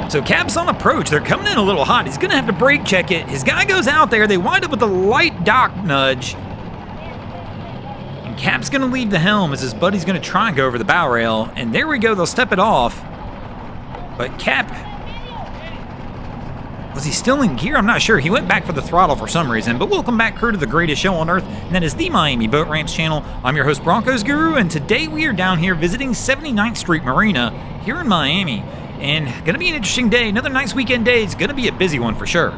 So Cap's on approach. They're coming in a little hot. He's going to have to brake check it. His guy goes out there. They wind up with a light dock nudge. And Cap's going to leave the helm as his buddy's going to try and go over the bow rail. And there we go. They'll step it off. But Cap, was he still in gear? I'm not sure. He went back for the throttle for some reason. But welcome back, crew, to the greatest show on earth. And that is the Miami Boat Ramps channel. I'm your host, Broncos Guru. And today we are down here visiting 79th Street Marina here in Miami. And gonna be an interesting day. Another nice weekend day. It's gonna be a busy one for sure.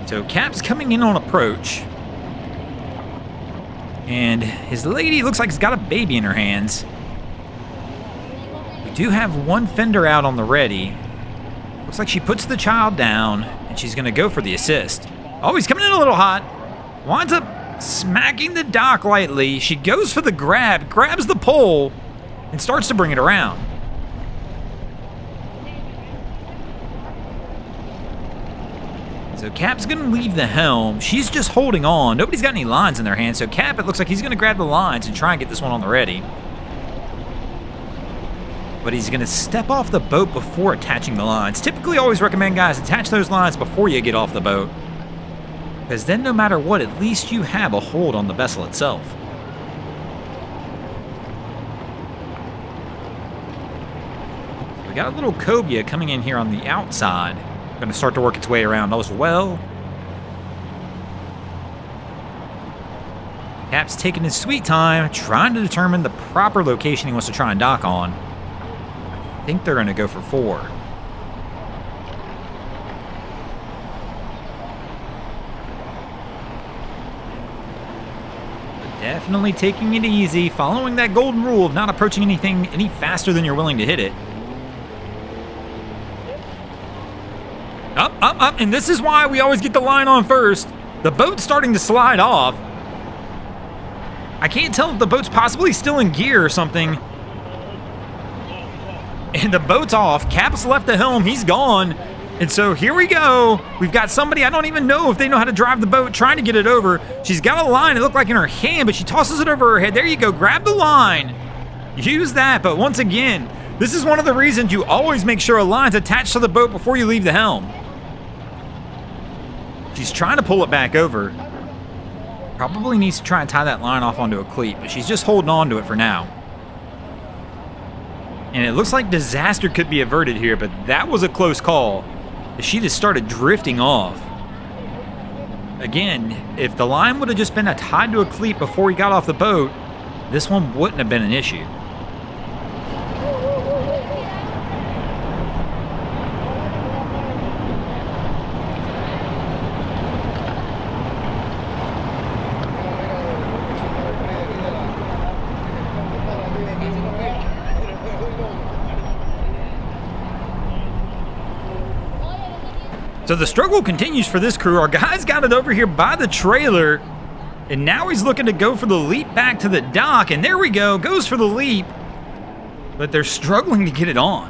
So Cap's coming in on approach. And his lady looks like he's got a baby in her hands. We do have one fender out on the ready. Looks like she puts the child down and she's gonna go for the assist. Oh, he's coming in a little hot. Winds up smacking the dock lightly. She goes for the grab, grabs the pole, and starts to bring it around. So Cap's going to leave the helm. She's just holding on. Nobody's got any lines in their hands, so Cap, it looks like he's going to grab the lines and try and get this one on the ready. But he's going to step off the boat before attaching the lines. Typically, always recommend, guys, attach those lines before you get off the boat. Because then no matter what, at least you have a hold on the vessel itself. Got a little cobia coming in here on the outside. Going to start to work its way around as well. Cap's taking his sweet time, trying to determine the proper location he wants to try and dock on. I think they're going to go for 4. Definitely taking it easy, following that golden rule of not approaching anything any faster than you're willing to hit it. Up, and this is why we always get the line on first. The boat's starting to slide off. I can't tell if the boat's possibly still in gear or something. And the boat's off. Cap's left the helm. He's gone. And so here we go. We've got somebody, I don't even know if they know how to drive the boat, trying to get it over. She's got a line, it looked like in her hand, but she tosses it over her head. There you go. Grab the line. Use that. But once again, this is one of the reasons you always make sure a line's attached to the boat before you leave the helm. She's trying to pull it back over. Probably needs to try and tie that line off onto a cleat, but she's just holding on to it for now. And it looks like disaster could be averted here, but that was a close call. She just started drifting off. Again, if the line would have just been tied to a cleat before he got off the boat, this one wouldn't have been an issue. So the struggle continues for this crew. Our guy's got it over here by the trailer, and now he's looking to go for the leap back to the dock, and there we go, goes for the leap, but they're struggling to get it on.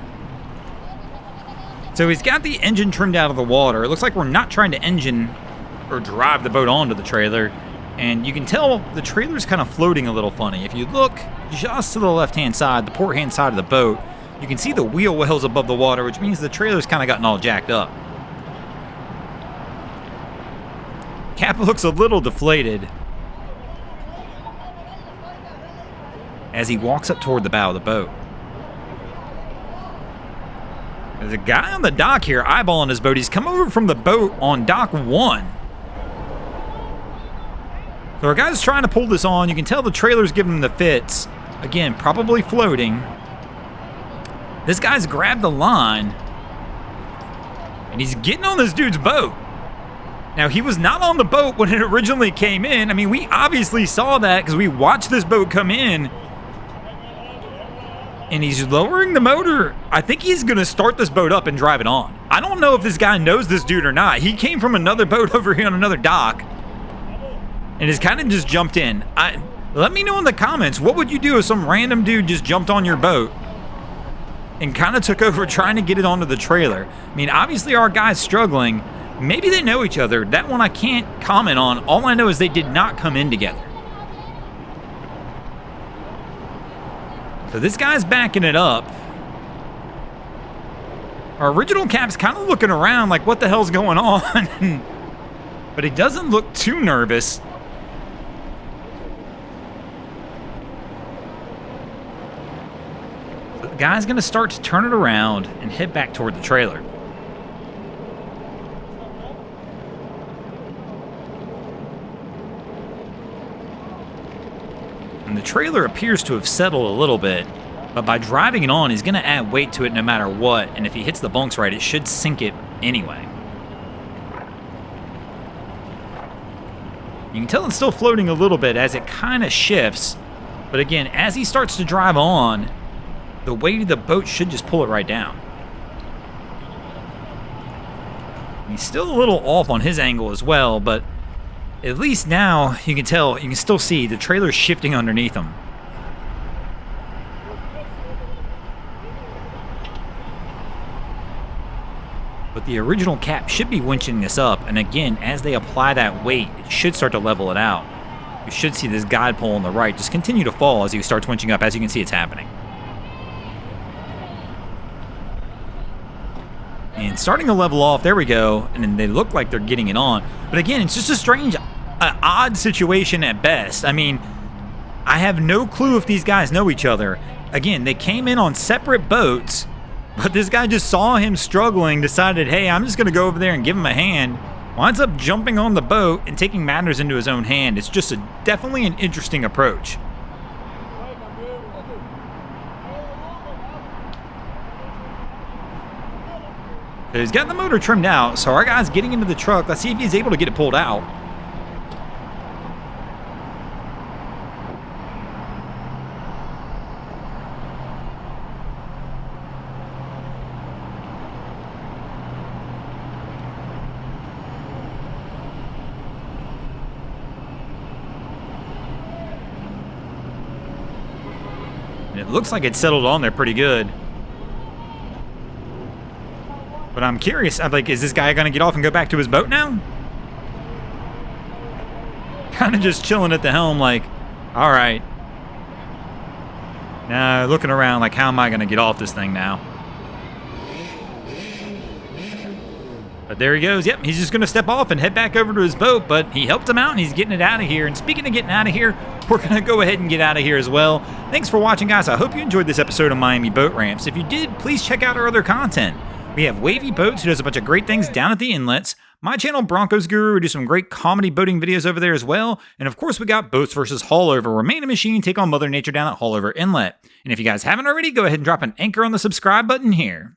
So he's got the engine trimmed out of the water. It looks like we're not trying to engine or drive the boat onto the trailer, and you can tell the trailer's kind of floating a little funny. If you look just to the left-hand side, the port-hand side of the boat, you can see the wheel wells above the water, which means the trailer's kind of gotten all jacked up. Cap looks a little deflated as he walks up toward the bow of the boat. There's a guy on the dock here eyeballing his boat. He's come over from the boat on dock 1. So our guy's trying to pull this on. You can tell the trailer's giving him the fits. Again, probably floating. This guy's grabbed the line, and he's getting on this dude's boat. Now, he was not on the boat when it originally came in. I mean, we obviously saw that because we watched this boat come in. And he's lowering the motor. I think he's going to start this boat up and drive it on. I don't know if this guy knows this dude or not. He came from another boat over here on another dock and has kind of just jumped in. Let me know in the comments, what would you do if some random dude just jumped on your boat and kind of took over trying to get it onto the trailer? I mean, obviously our guy's struggling. Maybe they know each other. That one I can't comment on. All I know is they did not come in together. So this guy's backing it up. Our original Cap's kind of looking around like, what the hell's going on? But he doesn't look too nervous. So the guy's going to start to turn it around and head back toward the trailer. And the trailer appears to have settled a little bit, but by driving it on, he's going to add weight to it no matter what, and if he hits the bunks right, it should sink it anyway. You can tell it's still floating a little bit as it kind of shifts, but again, as he starts to drive on, the weight of the boat should just pull it right down. He's still a little off on his angle as well, but at least now you can tell, you can still see the trailer shifting underneath him. But the original Cap should be winching this up, and again, as they apply that weight, it should start to level it out. You should see this guide pole on the right just continue to fall as he starts winching up. As you can see, it's happening. And starting to level off, there we go, and then they look like they're getting it on. But again, it's just a strange, odd situation at best. I mean, I have no clue if these guys know each other. Again, they came in on separate boats, but this guy just saw him struggling, decided, hey, I'm just going to go over there and give him a hand. Winds up jumping on the boat and taking matters into his own hand. It's just definitely an interesting approach. He's got the motor trimmed out, so our guy's getting into the truck. Let's see if he's able to get it pulled out. And it looks like it settled on there pretty good. But I'm curious, I'm like, is this guy going to get off and go back to his boat now? Kind of just chilling at the helm like, all right. Now looking around like, how am I going to get off this thing now? But there he goes. Yep, he's just going to step off and head back over to his boat, but he helped him out and he's getting it out of here. And speaking of getting out of here, we're going to go ahead and get out of here as well. Thanks for watching, guys. I hope you enjoyed this episode of Miami Boat Ramps. If you did, please check out our other content. We have Wavy Boats, who does a bunch of great things down at the inlets. My channel, Broncos Guru, who do some great comedy boating videos over there as well. And of course, we got Boats vs. Haulover, where man and machine take on Mother Nature down at Haulover Inlet. And if you guys haven't already, go ahead and drop an anchor on the subscribe button here.